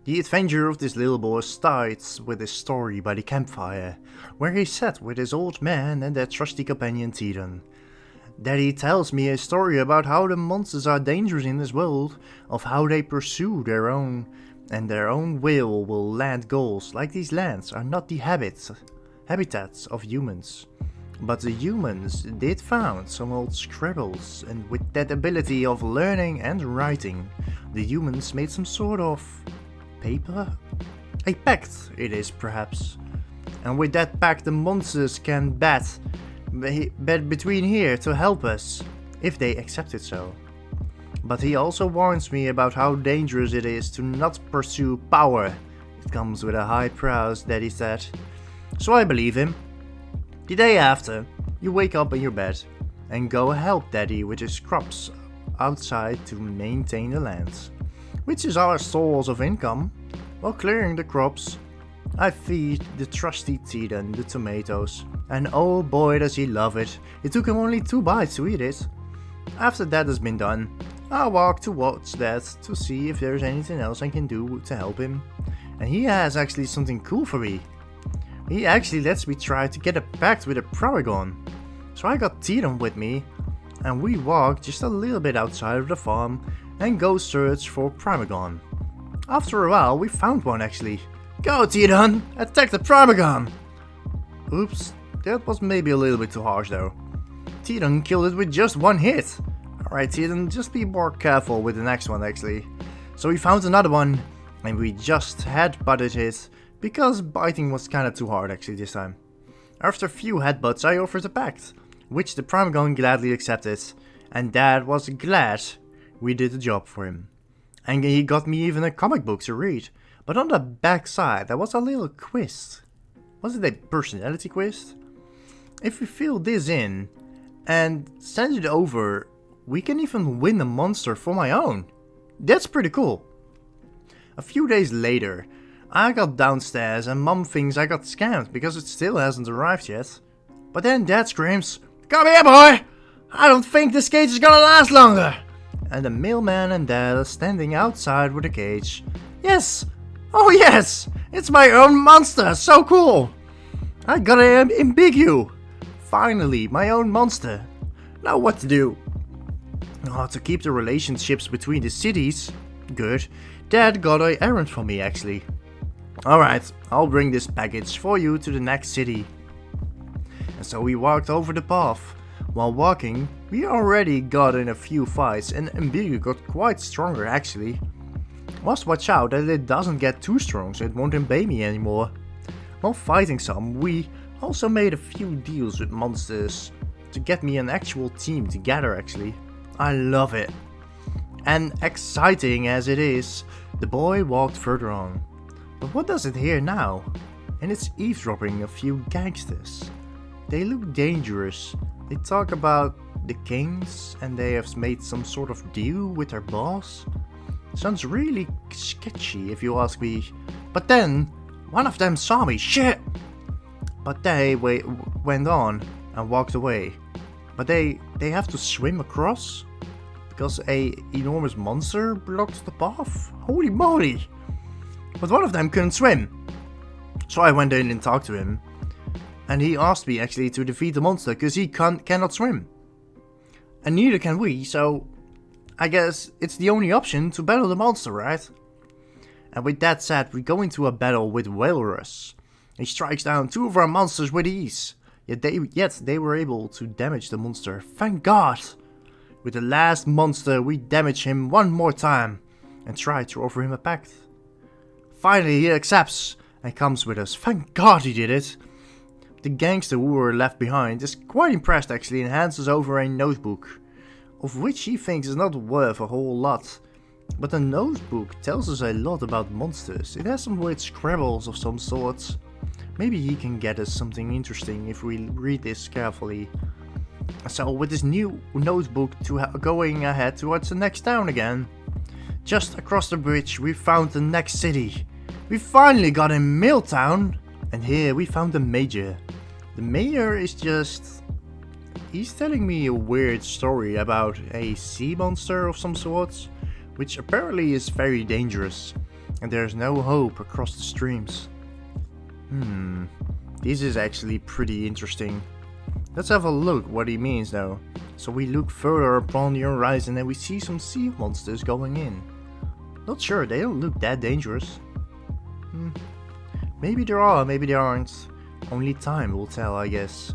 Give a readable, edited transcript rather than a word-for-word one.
The adventure of this little boy starts with his story by the campfire, where he sat with his old man and their trusty companion Tidon. Daddy tells me a story about how the monsters are dangerous in this world, of how they pursue their own will land goals, like these lands are not the habitats of humans. But the humans did found some old scribbles, and with that ability of learning and writing, the humans made some sort of paper? A pact, it is perhaps. And with that pact the monsters can bet between here to help us, if they accept it so. But he also warns me about how dangerous it is to not pursue power. It comes with a high price, Daddy said. So I believe him. The day after, you wake up in your bed and go help Daddy with his crops outside to maintain the lands, which is our source of income. While clearing the crops, I feed the trusty Tidon the tomatoes, and oh boy does he love it. It took him only 2 bites to eat it. After that has been done, I walk towards that to see if there's anything else I can do to help him. And he has actually something cool for me. He actually lets me try to get a pact with a Primigon. So I got Tidon with me, and we walk just a little bit outside of the farm and go search for Primigon. After a while we found one actually. Go Tidon! Attack the Primigon! Oops, that was maybe a little bit too harsh though. Tidon killed it with just 1 hit. Alright Tidon, just be more careful with the next one actually. So we found another one, and we just headbutted it, because biting was kinda too hard actually this time. After a few headbutts I offered a pact, which the Primigon gladly accepted, and Dad was glad we did the job for him. And he got me even a comic book to read, but on the back side there was a little quiz. Was it a personality quiz? If we fill this in and send it over, we can even win a monster for my own. That's pretty cool. A few days later, I got downstairs and Mom thinks I got scammed because it still hasn't arrived yet. But then Dad screams, "Come here boy! I don't think this cage is gonna last longer!" And the mailman and Dad are standing outside with a cage. Yes! Oh yes! It's my own monster! So cool! I got an ambigu! Finally, my own monster. Now what to do? To keep the relationships between the cities good, Dad got an errand for me actually. Alright, I'll bring this package for you to the next city. And so we walked over the path. While walking, we already got in a few fights and Ambigu got quite stronger actually. Must watch out that it doesn't get too strong so it won't obey me anymore. While fighting some, we also made a few deals with monsters to get me an actual team together actually. I love it. And exciting as it is, the boy walked further on. But what does it hear now? And it's eavesdropping a few gangsters. They look dangerous. They talk about the kings and they have made some sort of deal with their boss. Sounds really sketchy if you ask me. But then, one of them saw me, shit! But they went on and walked away. But they have to swim across? Because a enormous monster blocks the path? Holy moly! But one of them couldn't swim. So I went in and talked to him. And he asked me actually to defeat the monster because he cannot swim. And neither can we, so I guess it's the only option to battle the monster, right? And with that said, we go into a battle with Walerus. He strikes down 2 of our monsters with ease. Yet they were able to damage the monster. Thank God! With the last monster we damage him 1 more time and try to offer him a pact. Finally he accepts and comes with us. Thank God he did it. The gangster who were left behind is quite impressed actually and hands us over a notebook, of which he thinks is not worth a whole lot. But the notebook tells us a lot about monsters. It has some weird scribbles of some sorts. Maybe he can get us something interesting if we read this carefully. So with this new notebook going ahead towards the next town again. Just across the bridge we found the next city. We finally got in Milltown, and here we found the mayor. The mayor is just... he's telling me a weird story about a sea monster of some sort, which apparently is very dangerous. and there's no hope across the streams. This is actually pretty interesting. Let's have a look what he means though. So we look further upon the horizon and we see some sea monsters going in. Not sure, they don't look that dangerous. Maybe there are, maybe there aren't. Only time will tell, I guess.